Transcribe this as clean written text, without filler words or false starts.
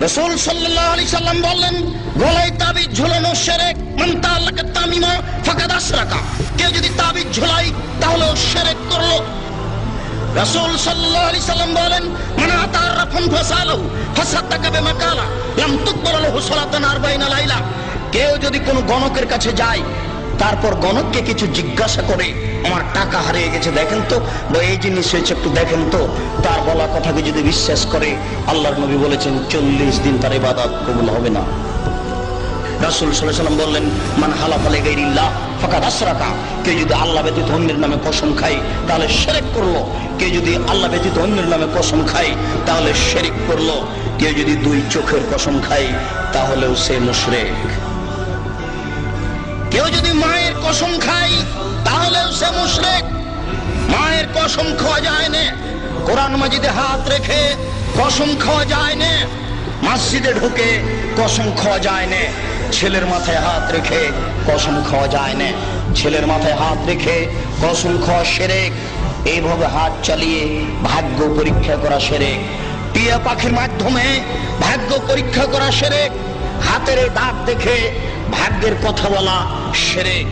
রাসূল সাল্লাল্লাহু আলাইহি সাল্লাম বললেন, গলায় তাবিজ ঝুলানো শিরক, মান তাআল্লাকা তামিমা ফাকাদ আশরাকা। কেউ যদি তাবিজ ঝুলায় তাহলে ও শিরক করলো। রাসূল সাল্লাল্লাহু আলাইহি সাল্লাম বলেন, মান আতা রাফান ফাসালাহু ফাসাদাকা বিমা কালা লাম তুকবাল লাহু সালাতান 40 লাইলা। কেউ যদি কোনো গণকের কাছে যায়, তারপর গণককে কিছু জিজ্ঞাসা করে, আমার টাকা হারিয়ে গেছে দেখেন তো, বা এই জিনিস হয়েছে একটু দেখেন তো, তার বলা কথাকে যদি বিশ্বাস করে, আল্লাহর নবী বলেছেন 40 দিন তার ইবাদত কবুল হবে না। রাসূল সাল্লাল্লাহু আলাইহি সাল্লাম বললেন, মান হালাফা লিগাইরিল্লাহ ফাকাদ আশরাকা। কেউ যদি আল্লাহ ব্যতীত অন্যের নামে কসম খায় তাহলে শিরক করলো। কেউ যদি আল্লাহ ব্যতীত অন্যের নামে কসম খায় তাহলে শিরক করলো। কেউ যদি 2 চোখের কসম খায় তাহলেও সে মুশরিক। কেউ যদি মায়ের কসম খায় তাহলেও সে মুশরিক। মায়ের কসম খাওয়া যায় না, কোরআন মাজিদে হাত রেখে কসম খাওয়া যায় না, মসজিদে ঢুকে কসম খাওয়া যায় না, ছেলের মাথায় হাত রেখে কসম খাওয়া যায় না, ছেলের মাথায় হাত রেখে কসম খাওয়া শিরক। এইভাবে হাত চালিয়ে ভাগ্য পরীক্ষা করা শিরক। টিয়া পাখির মাধ্যমে ভাগ্য পরীক্ষা করা শিরক। হাতের দাগ দেখে ভাগ্যের কথা বলা শিরক।